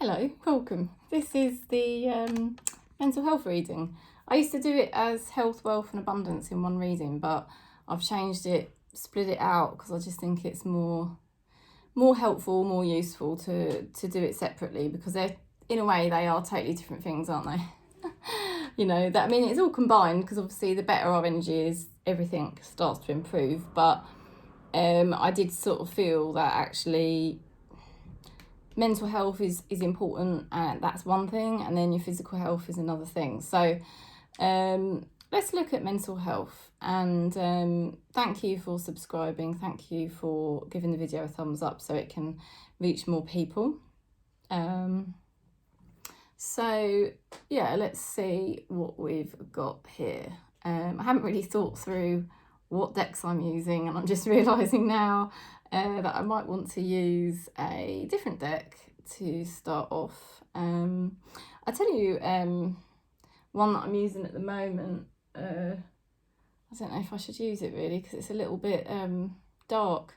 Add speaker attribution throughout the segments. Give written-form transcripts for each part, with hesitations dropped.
Speaker 1: Hello, welcome. This is the mental health reading. I used to do it as health, wealth and abundance in one reading, but I've changed it, split it out because I just think it's more helpful, more useful to do it separately, because they're, in a way, they are totally different things, aren't they? You know, that, I mean, it's all combined, because obviously the better our energy is, everything starts to improve. But I did sort of feel that actually mental health is important, and that's one thing, and then your physical health is another thing. So let's look at mental health, and thank you for subscribing, thank you for giving the video a thumbs up so it can reach more people. So yeah, let's see what we've got here. I haven't really thought through what decks I'm using, and I'm just realising now that I might want to use a different deck to start off. I tell you, one that I'm using at the moment, I don't know if I should use it really, because it's a little bit dark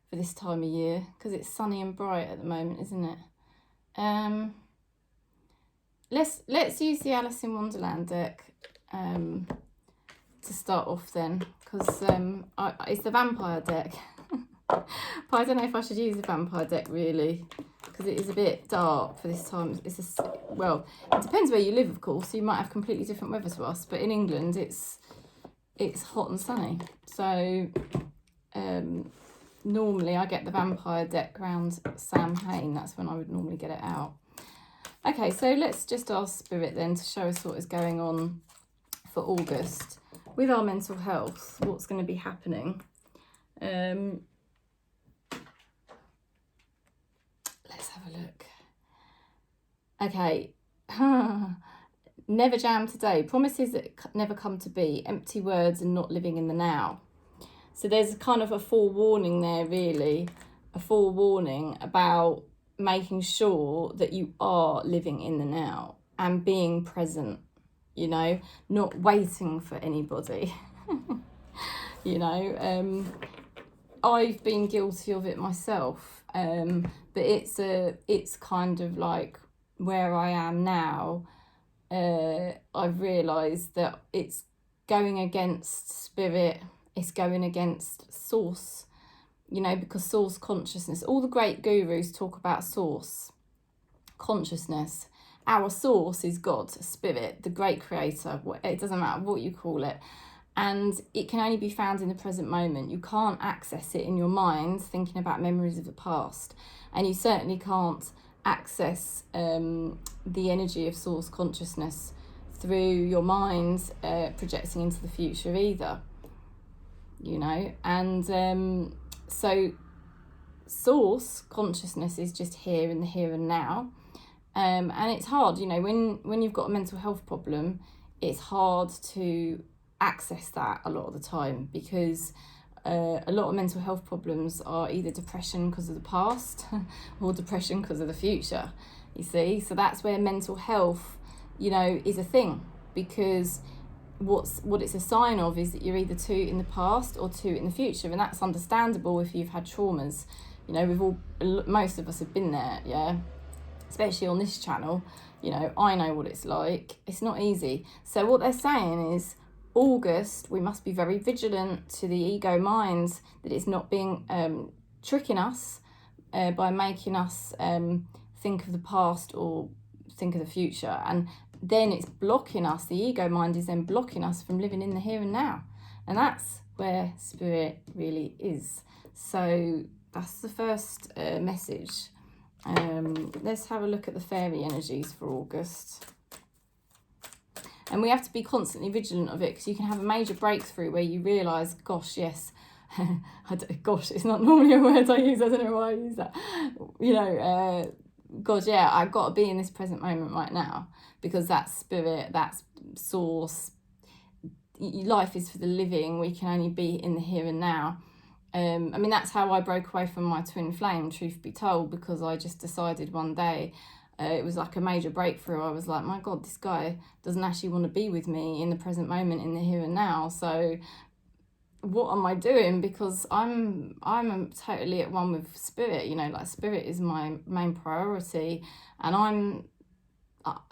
Speaker 1: for this time of year, because it's sunny and bright at the moment, isn't it? Let's use the Alice in Wonderland deck to start off then, because it's the vampire deck. But I don't know if I should use the vampire deck really, because it is a bit dark for this time. Well, it depends where you live, of course. You might have completely different weather to us, but in England it's hot and sunny. So normally I get the vampire deck around Samhain. That's when I would normally get it out. Okay, so let's just ask Spirit then to show us what is going on for August with our mental health, what's going to be happening. Let's have a look. Okay. Never jam today. Promises that never come to be. Empty words and not living in the now. So there's kind of a forewarning there, really. A forewarning about making sure that you are living in the now and being present, you know, not waiting for anybody. You know, I've been guilty of it myself, but it's kind of like where I am now. I've realised that it's going against spirit, it's going against source, you know, because source consciousness, all the great gurus talk about source consciousness. Our source is God, spirit, the great creator. It doesn't matter what you call it. And it can only be found in the present moment. You can't access it in your mind thinking about memories of the past. And you certainly can't access the energy of source consciousness through your mind projecting into the future either, you know. And so source consciousness is just here in the here and now. And it's hard, you know, when you've got a mental health problem, it's hard to access that a lot of the time, because a lot of mental health problems are either depression because of the past or depression because of the future, you see. So that's where mental health, you know, is a thing, because what it's a sign of is that you're either too in the past or too in the future, and that's understandable if you've had traumas. You know, most of us have been there, yeah, especially on this channel. You know, I know what it's like. It's not easy. So what they're saying is, August, we must be very vigilant to the ego mind, that it's not being tricking us by making us think of the past or think of the future, and then it's blocking us. The ego mind is then blocking us from living in the here and now, and that's where spirit really is. So that's the first message. Let's have a look at the fairy energies for August. And we have to be constantly vigilant of it, because you can have a major breakthrough where you realise, gosh, yes, gosh, it's not normally a word I use, I don't know why I use that. You know, God, yeah, I've got to be in this present moment right now, because that's spirit, that's source. Life is for the living. We can only be in the here and now. I mean, that's how I broke away from my twin flame, truth be told, because I just decided one day, it was like a major breakthrough. I was like, my God, this guy doesn't actually want to be with me in the present moment, in the here and now. So what am I doing? Because I'm totally at one with spirit, you know, like spirit is my main priority, and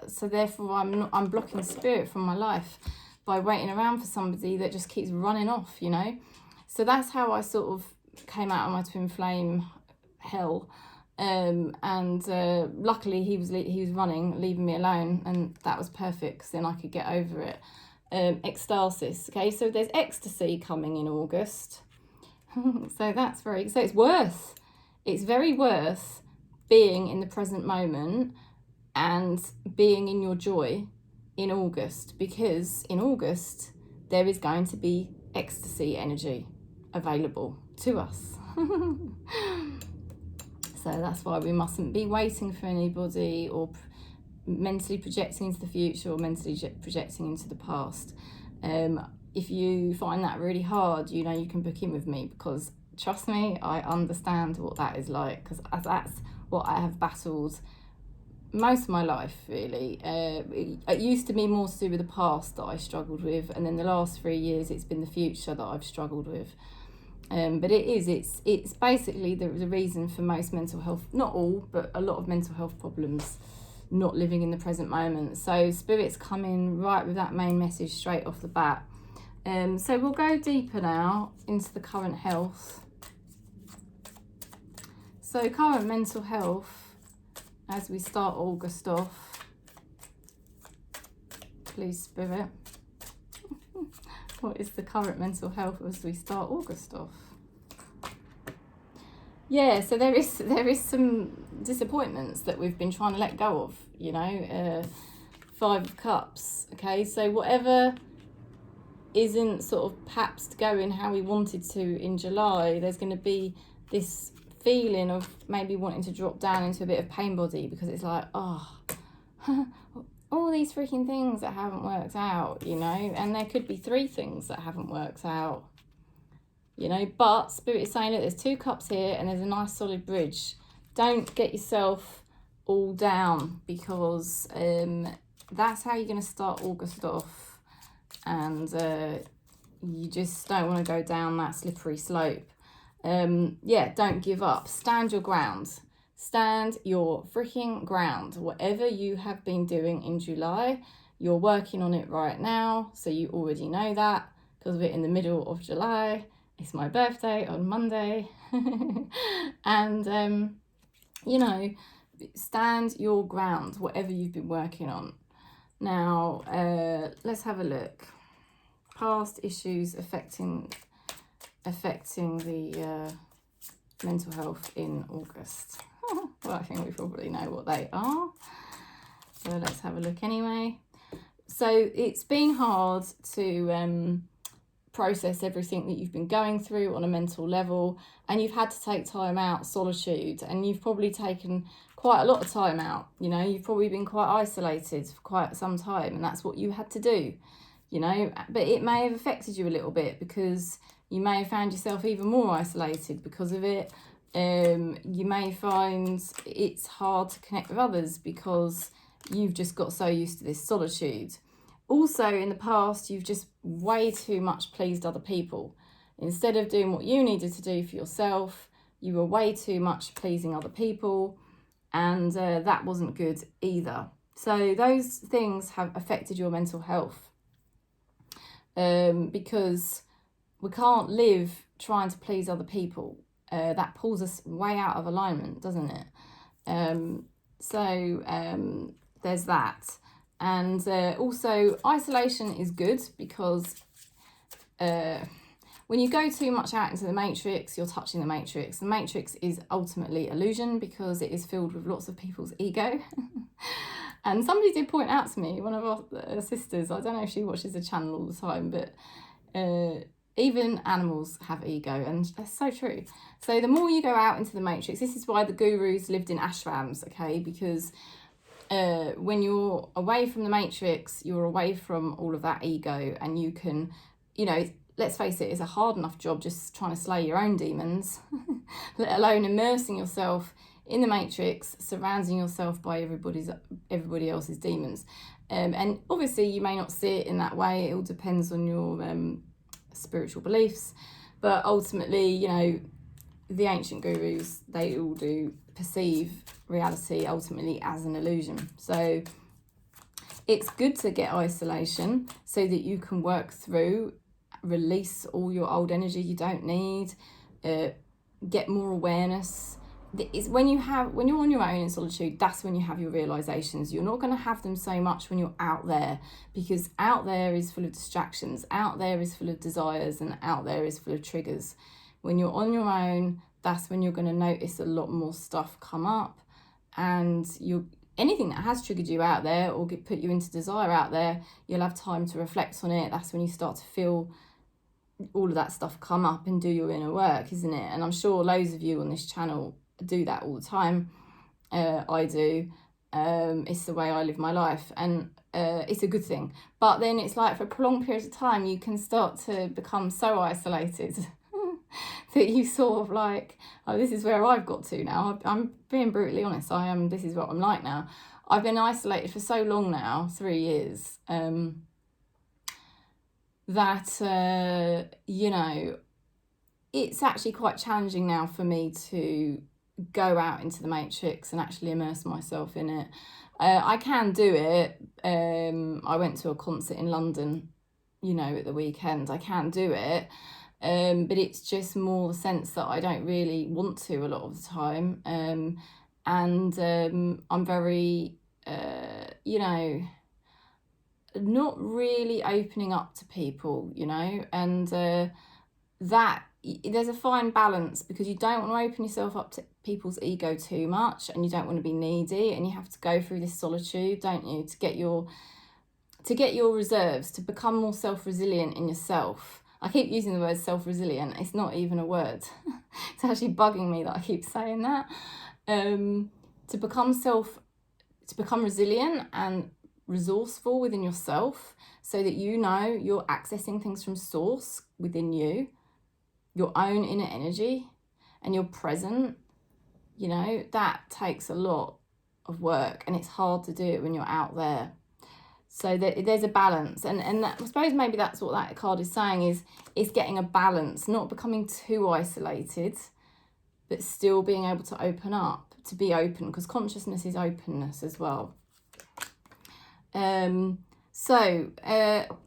Speaker 1: so therefore I'm blocking spirit from my life by waiting around for somebody that just keeps running off, you know. So that's how I sort of came out of my twin flame hell. Luckily he was running, leaving me alone, and that was perfect, because then I could get over it. Ecstasis. Okay, so there's ecstasy coming in August. So that's it's very worth being in the present moment and being in your joy in August, because in August there is going to be ecstasy energy available to us. So that's why we mustn't be waiting for anybody, or mentally projecting into the future, or mentally projecting into the past. If you find that really hard, you know, you can book in with me, because trust me, I understand what that is like, because that's what I have battled most of my life, really. It used to be more to do with the past that I struggled with, and then the last 3 years it's been the future that I've struggled with. But it's basically the reason for most mental health, not all, but a lot of mental health problems, not living in the present moment. So Spirit's coming right with that main message straight off the bat. So we'll go deeper now into the current health. So current mental health, as we start August off, please Spirit. What is the current mental health as we start August off? Yeah, so there is some disappointments that we've been trying to let go of, you know. 5 of Cups. Okay, so whatever isn't sort of perhaps going how we wanted to in July, there's going to be this feeling of maybe wanting to drop down into a bit of pain body, because it's like, oh, all these freaking things that haven't worked out, you know, and there could be 3 things that haven't worked out, you know. But Spirit is saying, look, there's 2 cups here and there's a nice solid bridge. Don't get yourself all down, because that's how you're going to start August off, and you just don't want to go down that slippery slope. Yeah, don't give up. Stand your ground. Stand your freaking ground. Whatever you have been doing in July, you're working on it right now. So you already know that, because we're in the middle of July. It's my birthday on Monday. And, you know, stand your ground, whatever you've been working on. Now, let's have a look. Past issues affecting the mental health in August. Well, I think we probably know what they are. So let's have a look anyway. So it's been hard to process everything that you've been going through on a mental level, and you've had to take time out, solitude, and you've probably taken quite a lot of time out. You know, you've probably been quite isolated for quite some time, and that's what you had to do, you know. But it may have affected you a little bit, because you may have found yourself even more isolated because of it. You may find it's hard to connect with others because you've just got so used to this solitude. Also, in the past, you've just way too much pleased other people. Instead of doing what you needed to do for yourself, you were way too much pleasing other people, and that wasn't good either. So those things have affected your mental health, because we can't live trying to please other people. That pulls us way out of alignment, doesn't it? So there's that. And also, isolation is good, because when you go too much out into the matrix, you're touching the matrix. The matrix is ultimately illusion, because it is filled with lots of people's ego. And somebody did point out to me, one of our sisters, I don't know if she watches the channel all the time, but even animals have ego, and that's so true. So the more you go out into the matrix, this is why the gurus lived in ashrams, okay? Because when you're away from the matrix, you're away from all of that ego, and you can, you know, let's face it, it's a hard enough job just trying to slay your own demons, let alone immersing yourself in the matrix, surrounding yourself by everybody else's demons. And obviously you may not see it in that way. It all depends on your spiritual beliefs. But ultimately, you know, the ancient gurus, they all do perceive reality ultimately as an illusion. So it's good to get isolation so that you can work through, release all your old energy you don't need, get more awareness. It's when you're on your own in solitude, that's when you have your realizations. You're not going to have them so much when you're out there, because out there is full of distractions, out there is full of desires, and out there is full of triggers. When you're on your own, that's when you're going to notice a lot more stuff come up, and anything that has triggered you out there or put you into desire out there, you'll have time to reflect on it. That's when you start to feel all of that stuff come up and do your inner work, isn't it? And I'm sure loads of you on this channel do that all the time. I do. It's the way I live my life, and it's a good thing. But then it's like for a prolonged period of time, you can start to become so isolated that you sort of like, oh, this is where I've got to now. I'm being brutally honest. This is what I'm like now. I've been isolated for so long now, 3 years, that, you know, it's actually quite challenging now for me to go out into the matrix and actually immerse myself in it. I can do it. I went to a concert in London, you know, at the weekend. I can do it. But it's just more the sense that I don't really want to a lot of the time. And I'm very, you know, not really opening up to people, you know, and that there's a fine balance, because you don't want to open yourself up to people's ego too much, and you don't want to be needy, and you have to go through this solitude, don't you, to get your reserves, to become more self-resilient in yourself. I keep using the word self-resilient. It's not even a word. It's actually bugging me that I keep saying that. To become resilient and resourceful within yourself, so that you know you're accessing things from source within you, your own inner energy, and you're present, you know, that takes a lot of work, and it's hard to do it when you're out there. So there's a balance, and that, I suppose maybe that's what that card is saying, is getting a balance, not becoming too isolated, but still being able to open up, to be open, because consciousness is openness as well. So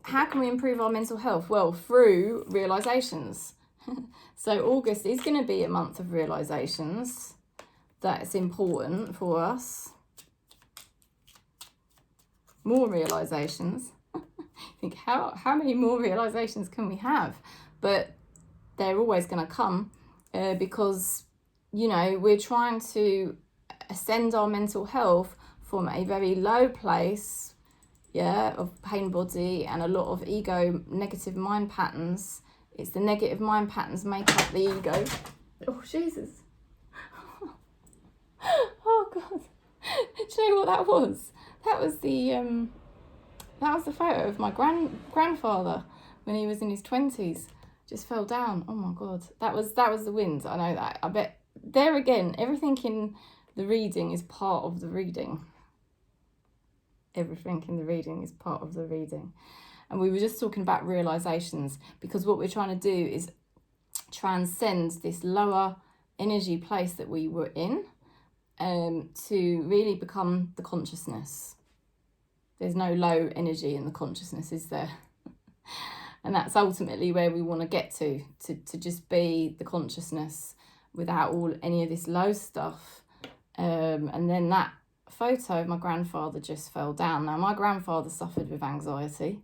Speaker 1: how can we improve our mental health? Well, through realizations. So August is going to be a month of realizations. That's important for us. More realizations. Think how many more realizations can we have? But they're always going to come, because, you know, we're trying to ascend our mental health from a very low place, yeah, of pain body and a lot of ego, negative mind patterns. It's the negative mind patterns make up the ego. Oh, Jesus. Oh, God. Do you know what that was? That was the photo of my grandfather when he was in his 20s. Just fell down. Oh my God. That was the wind. I know that. I bet there again, everything in the reading is part of the reading. Everything in the reading is part of the reading. And we were just talking about realizations, because what we're trying to do is transcend this lower energy place that we were in, to really become the consciousness. There's no low energy in the consciousness, is there? And that's ultimately where we want to get to just be the consciousness without any of this low stuff. And then that photo of my grandfather just fell down. Now, my grandfather suffered with anxiety.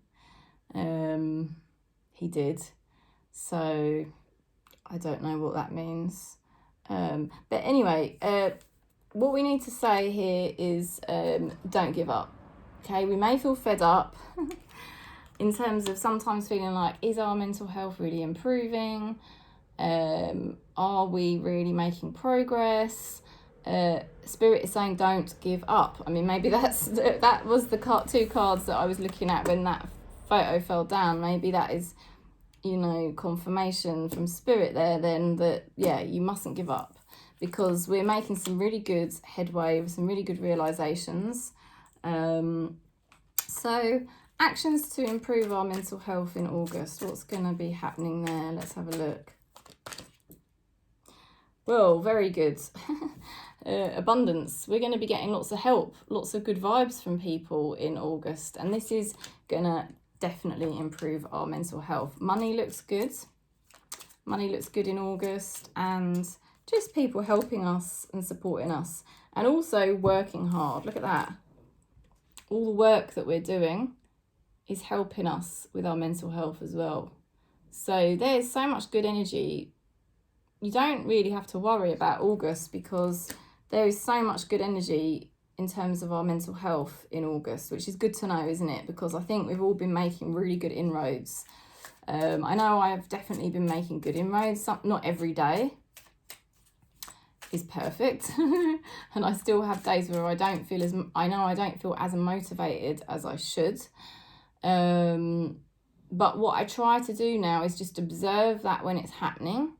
Speaker 1: He did. So I don't know what that means. But anyway, what we need to say here is don't give up. Okay, we may feel fed up in terms of sometimes feeling like, is our mental health really improving? Are we really making progress? Spirit is saying don't give up. I mean, maybe that was the two cards that I was looking at when that photo fell down. Maybe that is, you know, confirmation from Spirit there then that, yeah, you mustn't give up, because we're making some really good headway with some really good realizations. So Actions to improve our mental health in August. What's going to be happening there? Let's have a look. Well, very good. Abundance. We're going to be getting lots of help, lots of good vibes from people in August. And this is going to definitely improve our mental health. Money looks good. Money looks good in August. And just people helping us and supporting us. And also working hard. Look at that. All the work that we're doing is helping us with our mental health as well. So there's so much good energy. You don't really have to worry about August because there is so much good energy in terms of our mental health in August, which is good to know, isn't it? Because I think we've all been making really good inroads. I know I have definitely been making good inroads. Not every day is perfect. And I still have days where I don't feel as motivated as I should. But what I try to do now is just observe that when it's happening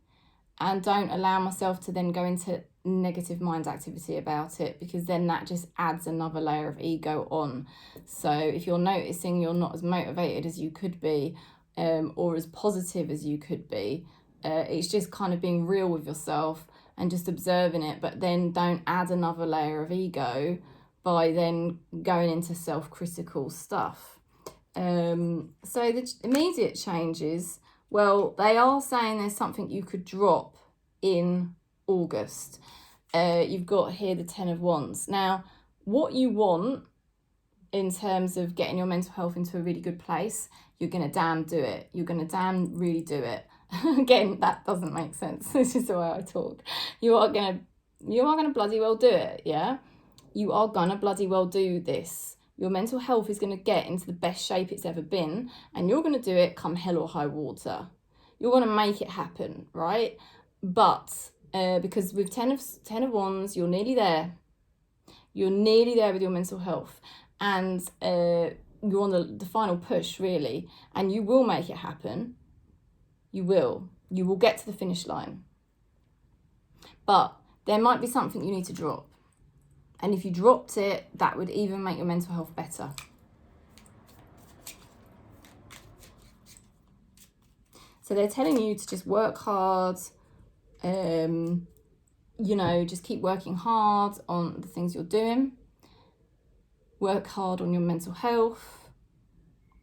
Speaker 1: and don't allow myself to then go into negative mind activity about it, because then that just adds another layer of ego on. So if you're noticing you're not as motivated as you could be, or as positive as you could be, it's just kind of being real with yourself and just observing it, but then don't add another layer of ego by then going into self-critical stuff. So the immediate changes, well, they are saying there's something you could drop in August. You've got here the 10 of Wands. Now, what you want in terms of getting your mental health into a really good place, you're going to damn do it. You're going to damn really do it. Again, that doesn't make sense. This is the way I talk. You are going to bloody well do it, yeah? You are going to bloody well do this. Your mental health is going to get into the best shape it's ever been, and you're going to do it come hell or high water. You're going to make it happen, right? But because with 10 of Wands, you're nearly there. You're nearly there with your mental health, and you're on the final push, really, and you will make it happen. You will get to the finish line. But there might be something you need to drop. And if you dropped it, that would even make your mental health better. So they're telling you to just work hard, just keep working hard on the things you're doing. Work hard on your mental health.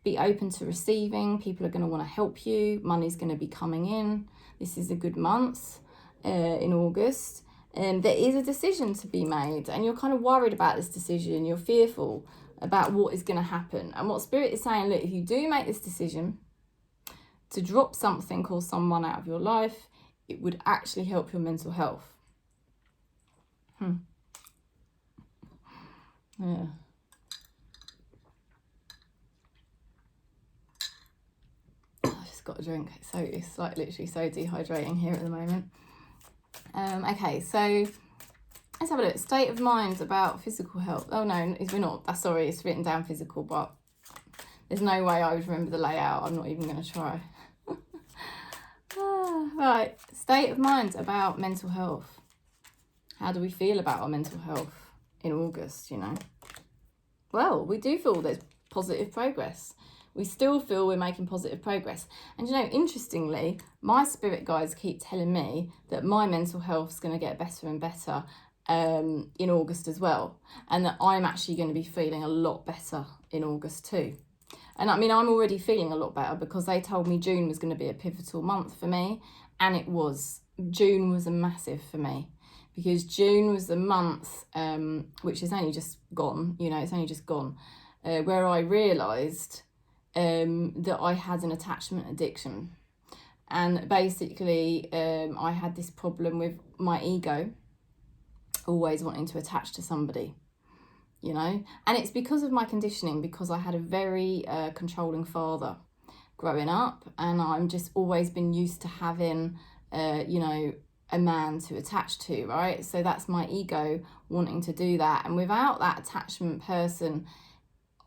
Speaker 1: Be open to receiving. People are going to want to help you. Money's going to be coming in. This is a good month in August. There is a decision to be made, and you're kind of worried about this decision. You're fearful about what is going to happen. And what Spirit is saying, look, if you do make this decision to drop something or someone out of your life, it would actually help your mental health. Yeah. I've just got a drink. So it's like literally so dehydrating here at the moment. Okay, so let's have a look. State of mind about physical health. Oh no, we're not. Sorry, it's written down physical, but there's no way I would remember the layout. I'm not even going to try. Right, state of mind about mental health. How do we feel about our mental health in August, Well, we do feel there's positive progress. We still feel we're making positive progress. And interestingly, my spirit guides keep telling me that my mental health is going to get better and better in August as well. And that I'm actually going to be feeling a lot better in August too. And I mean, I'm already feeling a lot better because they told me June was going to be a pivotal month for me. And it was. June was a massive for me. Because June was the month, which is only just gone, it's only just gone, where I realised that I had an attachment addiction. And basically I had this problem with my ego always wanting to attach to somebody, and it's because of my conditioning, because I had a very controlling father growing up, and I'm just always been used to having a man to attach to, right? So that's my ego wanting to do that, and without that attachment person,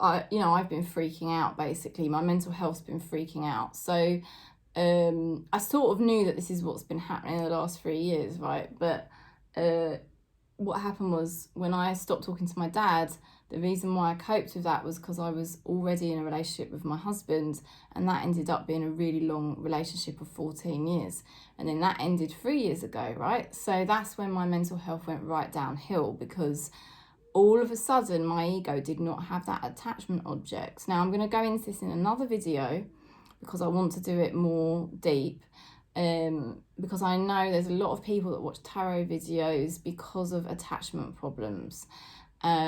Speaker 1: I've been freaking out, basically. My mental health's been freaking out. So I sort of knew that this is what's been happening in the last 3 years, right? But what happened was, when I stopped talking to my dad, the reason why I coped with that was because I was already in a relationship with my husband, and that ended up being a really long relationship of 14 years. And then that ended 3 years ago, right? So that's when my mental health went right downhill, because all of a sudden my ego did not have that attachment object. Now I'm going to go into this in another video because I want to do it more deep. Because I know there's a lot of people that watch tarot videos because of attachment problems,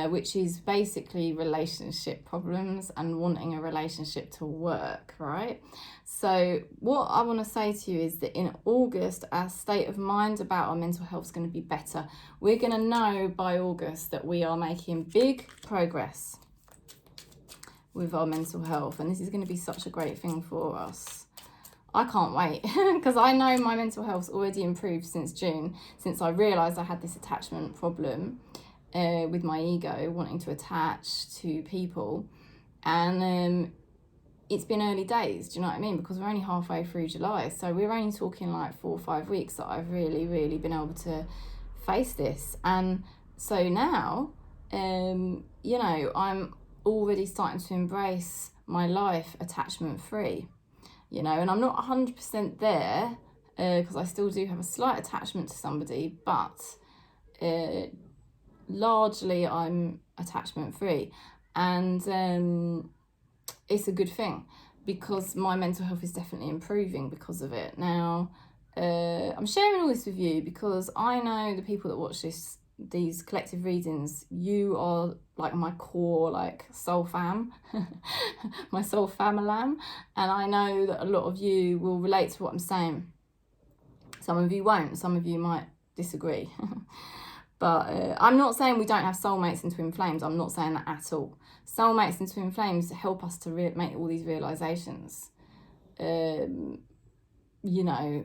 Speaker 1: which is basically relationship problems and wanting a relationship to work, right? So what I want to say to you is that in August, our state of mind about our mental health is going to be better. We're going to know by August that we are making big progress with our mental health, and this is going to be such a great thing for us. I can't wait, because I know my mental health's already improved since June, since I realised I had this attachment problem with my ego, wanting to attach to people. And it's been early days, do you know what I mean? Because we're only halfway through July, so we're only talking like 4 or 5 weeks that I've really been able to face this. And so now, you know, I'm already starting to embrace my life attachment free. You know, and I'm not 100% there, because I still do have a slight attachment to somebody, but largely I'm attachment free. And it's a good thing, because my mental health is definitely improving because of it. Now, I'm sharing all this with you because I know the people that watch these collective readings, you are like my core, like soul fam, my soul famalam, and I know that a lot of you will relate to what I'm saying. Some of you won't, some of you might disagree. But I'm not saying we don't have soulmates and twin flames. I'm not saying that at all. Soulmates and twin flames help us to make all these realizations. You know,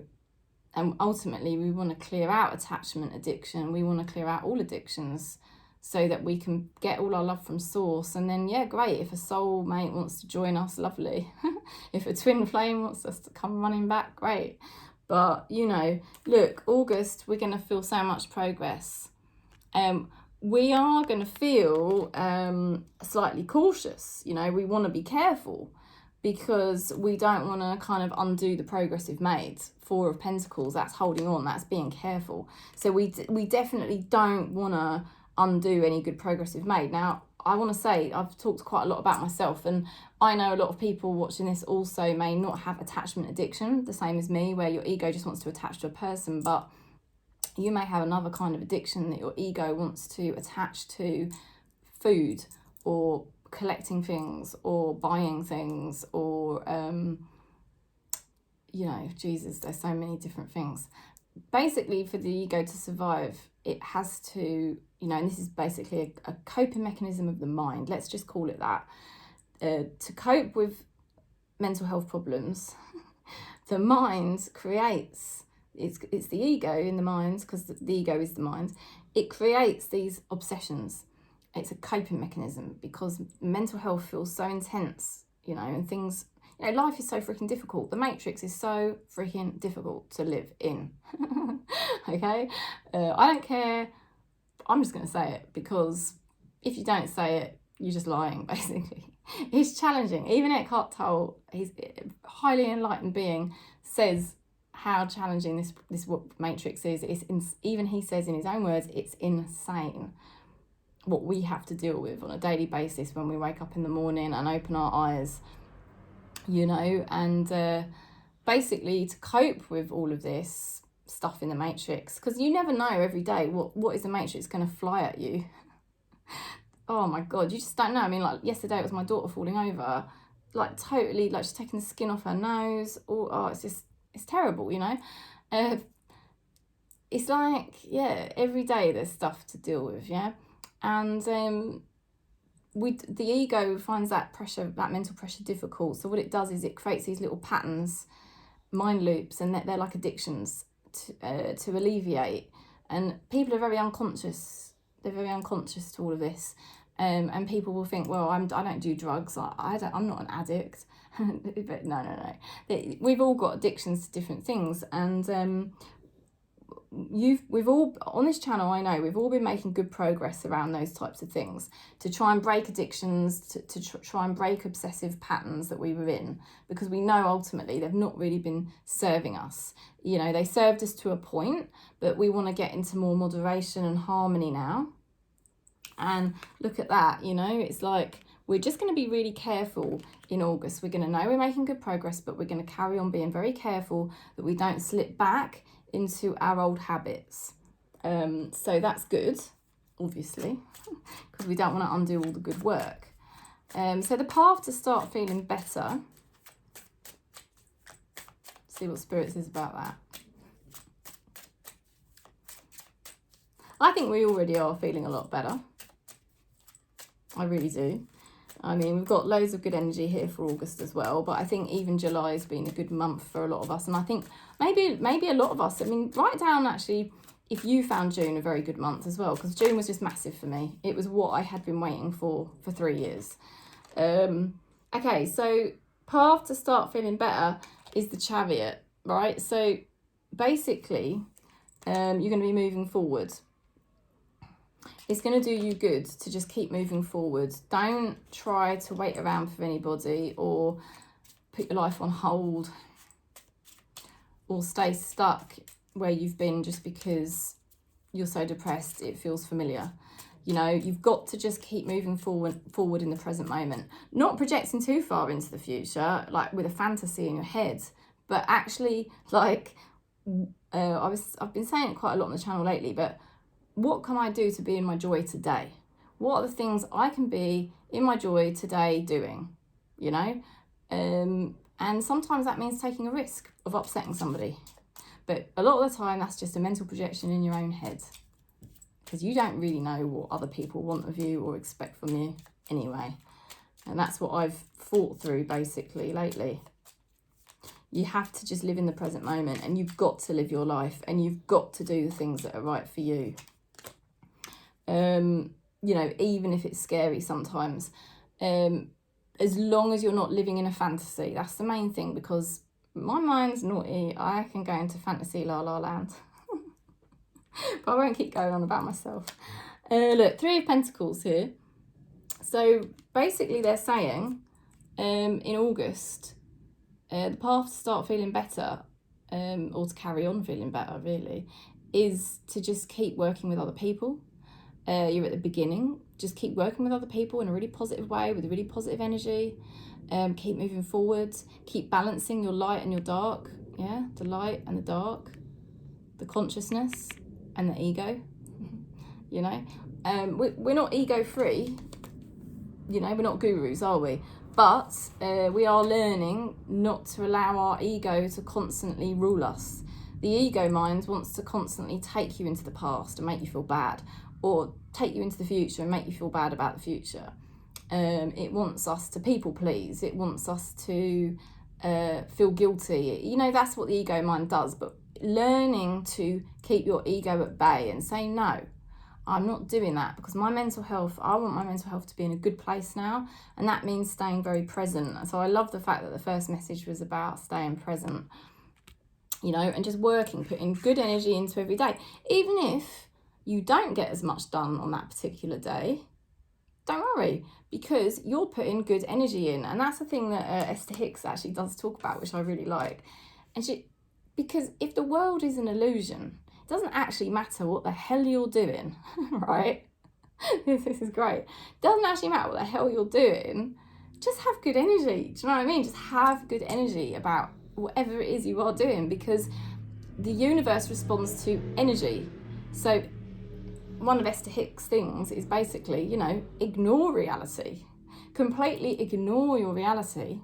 Speaker 1: and ultimately we want to clear out attachment addiction. We want to clear out all addictions so that we can get all our love from source. And then, yeah, great. If a soulmate wants to join us, lovely. If a twin flame wants us to come running back, great. But, you know, look, August, we're going to feel so much progress. We are going to feel slightly cautious. You know, we want to be careful, because we don't want to kind of undo the progress we've made. 4 of Pentacles, that's holding on, that's being careful. So we definitely don't want to undo any good progress we've made. Now, I want to say, I've talked quite a lot about myself, and I know a lot of people watching this also may not have attachment addiction, the same as me, where your ego just wants to attach to a person, but you may have another kind of addiction that your ego wants to attach to food, or collecting things, or buying things, or you know, Jesus, there's so many different things. Basically, for the ego to survive, it has to, you know, and this is basically a coping mechanism of the mind, let's just call it that. To cope with mental health problems, the mind creates, it's the ego in the mind, because the ego is the mind, it creates these obsessions. It's a coping mechanism, because mental health feels so intense, you know, and things, you know, life is so freaking difficult. The Matrix is so freaking difficult to live in. Okay? I don't care. I'm just going to say it, because if you don't say it, you're just lying, basically. It's challenging. Even Eckhart Tolle, he's a highly enlightened being, says how challenging this Matrix is. Even he says in his own words, it's insane what we have to deal with on a daily basis when we wake up in the morning and open our eyes, you know. And basically, to cope with all of this stuff in the Matrix, because you never know every day what is the Matrix going to fly at you. Oh my God, you just don't know. I mean, like yesterday it was my daughter falling over, like totally, like she's taking the skin off her nose. Oh, it's terrible, you know. It's like, yeah, every day there's stuff to deal with, yeah. And the ego finds that pressure, that mental pressure, difficult. So what it does is it creates these little patterns, mind loops, and they're like addictions to alleviate. And people are very unconscious. They're very unconscious to all of this. And people will think, well, I don't do drugs. I'm not an addict. But no. We've all got addictions to different things. And we've all, on this channel, I know we've all been making good progress around those types of things, to try and break addictions, to try and break obsessive patterns that we were in, because we know ultimately they've not really been serving us. You know, they served us to a point, but we want to get into more moderation and harmony now. And look at that, you know, it's like we're just going to be really careful in August. We're going to know we're making good progress, but we're going to carry on being very careful that we don't slip back into our old habits. So that's good, obviously, because we don't want to undo all the good work. So the path to start feeling better. See what Spirit says about that. I think we already are feeling a lot better. I really do. I mean, we've got loads of good energy here for August as well, but I think even July has been a good month for a lot of us. And I think maybe a lot of us, I mean, write down actually if you found June a very good month as well, because June was just massive for me. It was what I had been waiting for 3 years. Okay, so path to start feeling better is the Chariot, right? So basically, you're going to be moving forward. It's going to do you good to just keep moving forward. Don't try to wait around for anybody or put your life on hold or stay stuck where you've been just because you're so depressed it feels familiar. You know, you've got to just keep moving forward in the present moment. Not projecting too far into the future, like with a fantasy in your head, but actually, like, I've been saying it quite a lot on the channel lately, but what can I do to be in my joy today? What are the things I can be in my joy today doing, you know? And sometimes that means taking a risk of upsetting somebody. But a lot of the time, that's just a mental projection in your own head, because you don't really know what other people want of you or expect from you anyway. And that's what I've fought through basically lately. You have to just live in the present moment, and you've got to live your life, and you've got to do the things that are right for you. You know, even if it's scary sometimes, as long as you're not living in a fantasy, that's the main thing, because my mind's naughty. I can go into fantasy la la land. But I won't keep going on about myself. Look, 3 of Pentacles here. So basically they're saying in August, the path to start feeling better, or to carry on feeling better really, is to just keep working with other people. You're at the beginning, just keep working with other people in a really positive way, with a really positive energy. Keep moving forward, keep balancing your light and your dark, yeah, the light and the dark, the consciousness and the ego. You know, we're not ego free, you know, we're not gurus, are we? But we are learning not to allow our ego to constantly rule us. The ego mind wants to constantly take you into the past and make you feel bad, or take you into the future and make you feel bad about the future. It wants us to people please. It wants us to feel guilty. You know, that's what the ego mind does. But learning to keep your ego at bay and say, no, I'm not doing that, because my mental health, I want my mental health to be in a good place now. And that means staying very present. So I love the fact that the first message was about staying present, you know, and just working, putting good energy into every day. Even if you don't get as much done on that particular day, don't worry, because you're putting good energy in. And that's the thing that Esther Hicks actually does talk about, which I really like. And because if the world is an illusion, it doesn't actually matter what the hell you're doing, right? This is great. It doesn't actually matter what the hell you're doing. Just have good energy. Do you know what I mean? Just have good energy about whatever it is you are doing, because the universe responds to energy. So one of Esther Hicks' things is basically, you know, ignore reality. Completely ignore your reality,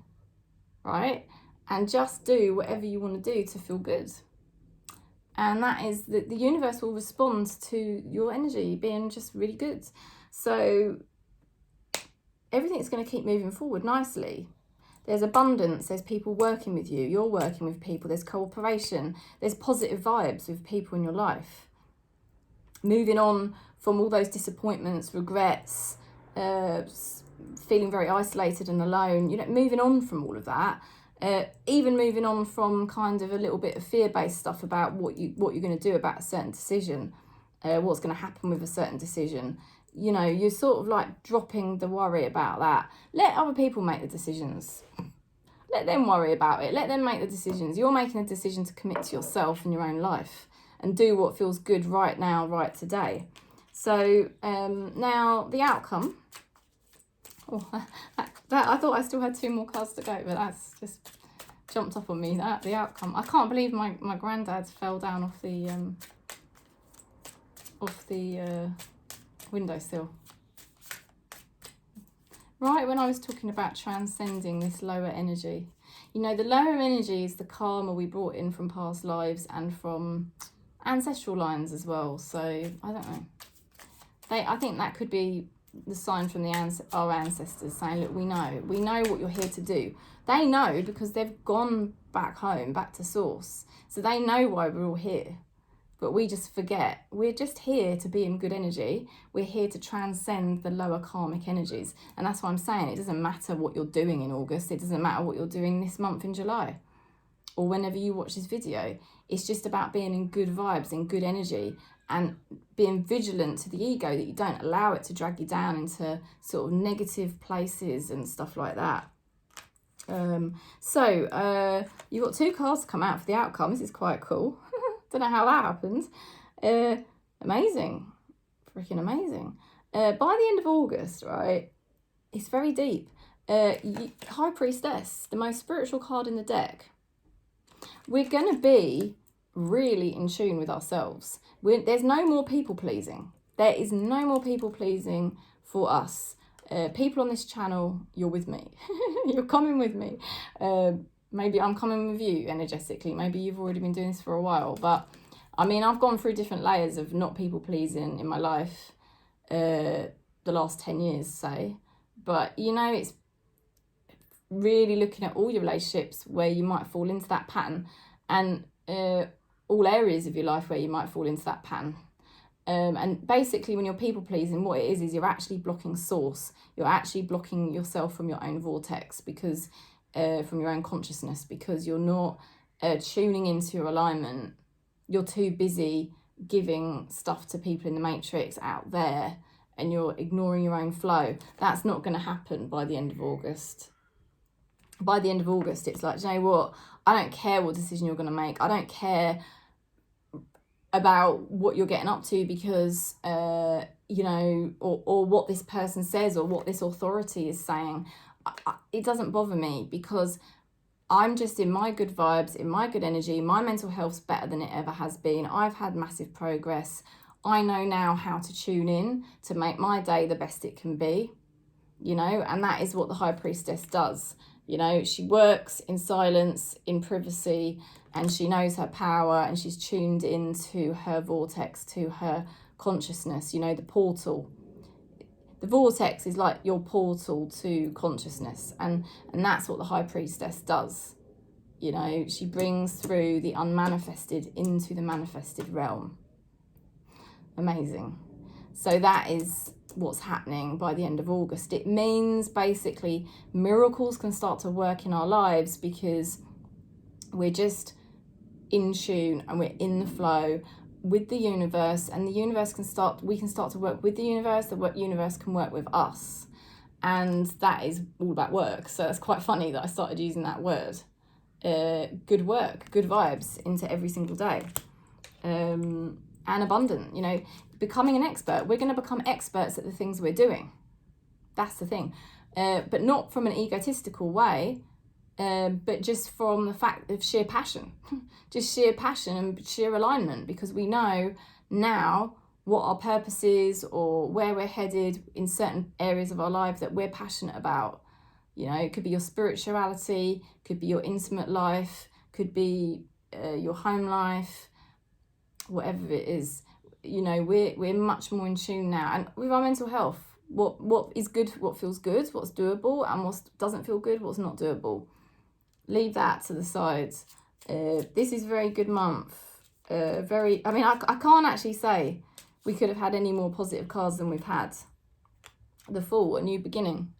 Speaker 1: right? And just do whatever you want to do to feel good. And that is that the universe will respond to your energy being just really good. So everything's going to keep moving forward nicely. There's abundance, there's people working with you, you're working with people, there's cooperation, there's positive vibes with people in your life. Moving on from all those disappointments, regrets, feeling very isolated and alone, you know, moving on from all of that, Even moving on from kind of a little bit of fear-based stuff about what you're going to do about a certain decision, what's going to happen with a certain decision. You know, you're sort of like dropping the worry about that. Let other people make the decisions. Let them worry about it. Let them make the decisions. You're making a decision to commit to yourself and your own life and do what feels good right now, right today. So now the outcome. Oh, that I thought I still had 2 more cards to go, but that's just jumped up on me. That the outcome. I can't believe my granddad fell down off the windowsill. Right when I was talking about transcending this lower energy. You know, the lower energy is the karma we brought in from past lives and from ancestral lines as well. So, I don't know. I think that could be the sign from our ancestors saying, look, we know what you're here to do. They know because they've gone back home, back to source. So they know why we're all here. But we just forget. We're just here to be in good energy. We're here to transcend the lower karmic energies. And that's why I'm saying it doesn't matter what you're doing in August. It doesn't matter what you're doing this month in July or whenever you watch this video. It's just about being in good vibes, in good energy, and being vigilant to the ego that you don't allow it to drag you down into sort of negative places and stuff like that. So you've got 2 cards to come out for the outcome. This is quite cool. Don't know how that happened. Amazing. Freaking amazing. By the end of August, right, it's very deep. High Priestess, the most spiritual card in the deck. We're going to be really in tune with ourselves. There's no more people pleasing. There is no more people pleasing for us. People on this channel, you're with me. You're coming with me. Maybe I'm coming with you energetically. Maybe you've already been doing this for a while. But, I mean, I've gone through different layers of not people-pleasing in my life the last 10 years, say. But, you know, it's really looking at all your relationships where you might fall into that pattern and all areas of your life where you might fall into that pattern. And basically, when you're people-pleasing, what it is you're actually blocking source. You're actually blocking yourself from your own vortex because... from your own consciousness, because you're not tuning into your alignment. You're too busy giving stuff to people in the matrix out there and you're ignoring your own flow. That's not going to happen by the end of August. By the end of August, it's like, you know what? I don't care what decision you're going to make. I don't care about what you're getting up to because, you know, or what this person says or what this authority is saying. It doesn't bother me because I'm just in my good vibes, in my good energy. My mental health's better than it ever has been. I've had massive progress. I know now how to tune in to make my day the best it can be, you know, and that is what the High Priestess does. You know, she works in silence, in privacy, and she knows her power and she's tuned into her vortex, to her consciousness, you know, the portal. The vortex is like your portal to consciousness, and that's what the High Priestess does. You know, she brings through the unmanifested into the manifested realm. Amazing. So that is what's happening by the end of August. It means basically miracles can start to work in our lives because we're just in tune and we're in the flow with the universe, and the universe we can start to work with the universe universe can work with us, and that is all about work. So it's quite funny that I started using that word. Good work, good vibes into every single day, and abundant, you know, becoming an expert. We're going to become experts at the things we're doing. That's the thing, but not from an egotistical way. But just from the fact of sheer passion, just sheer passion and sheer alignment, because we know now what our purpose is or where we're headed in certain areas of our life that we're passionate about. You know, it could be your spirituality, could be your intimate life, could be your home life, whatever it is. You know, we're much more in tune now, and with our mental health, what is good, what feels good, what's doable, and what doesn't feel good, what's not doable. Leave that to the side. This is a very good month. I can't actually say we could have had any more positive cards than we've had. The Fool, a new beginning.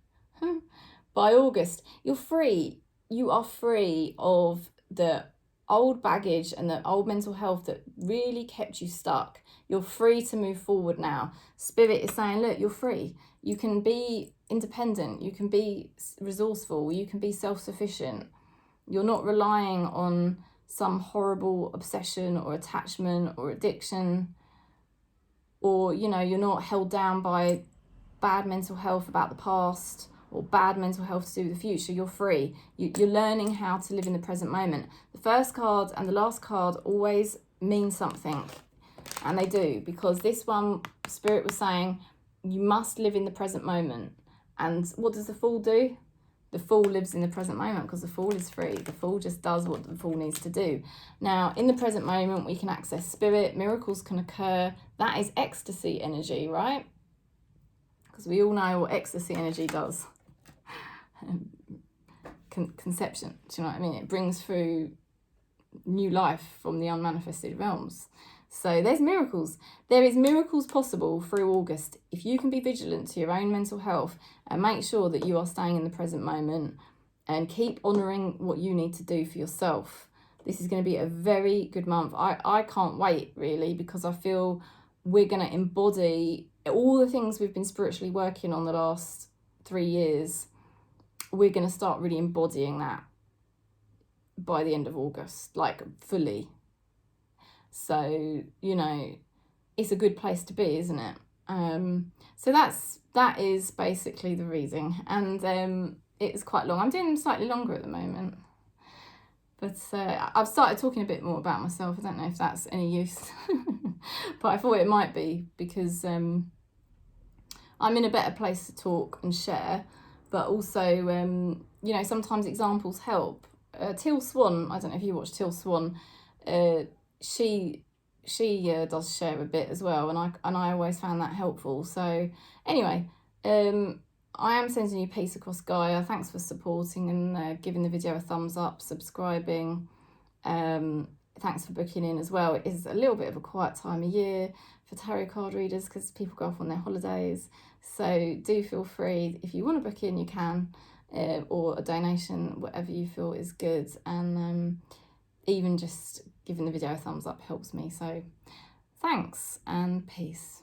Speaker 1: By August, you're free. you are free of the old baggage and the old mental health that really kept you stuck. You're free to move forward now. Spirit is saying, look, you're free. You can be independent. You can be resourceful. You can be self-sufficient. You're not relying on some horrible obsession or attachment or addiction, or, you know, you're not held down by bad mental health about the past or bad mental health to do with the future. You're free. You're learning how to live in the present moment. The first card and the last card always mean something, and they do, because this one, Spirit was saying, you must live in the present moment. And what does the Fool do? The Fool lives in the present moment because the Fool is free. The Fool just does what the Fool needs to do. Now, in the present moment, we can access Spirit. Miracles can occur. That is ecstasy energy, right? Because we all know what ecstasy energy does. Conception, do you know what I mean? It brings through new life from the unmanifested realms. So there's miracles. There is miracles possible through August if you can be vigilant to your own mental health and make sure that you are staying in the present moment and keep honouring what you need to do for yourself. This is going to be a very good month. I can't wait, really, because I feel we're going to embody all the things we've been spiritually working on the last 3 years. We're going to start really embodying that by the end of August, like fully. So, you know, it's a good place to be, isn't it? So that is basically the reading, and it's quite long. I'm doing slightly longer at the moment, but I've started talking a bit more about myself. I don't know if that's any use, but I thought it might be, because I'm in a better place to talk and share, but also, you know, sometimes examples help. Teal Swan, I don't know if you watch Teal Swan, she does share a bit as well, and I always found that helpful. So anyway, I am sending you peace across Gaia. Thanks for supporting and giving the video a thumbs up, subscribing. Thanks for booking in as well. It is a little bit of a quiet time of year for tarot card readers because people go off on their holidays. So do feel free, if you want to book in, you can, or a donation, whatever you feel is good. And even just giving the video a thumbs up helps me. So thanks and peace.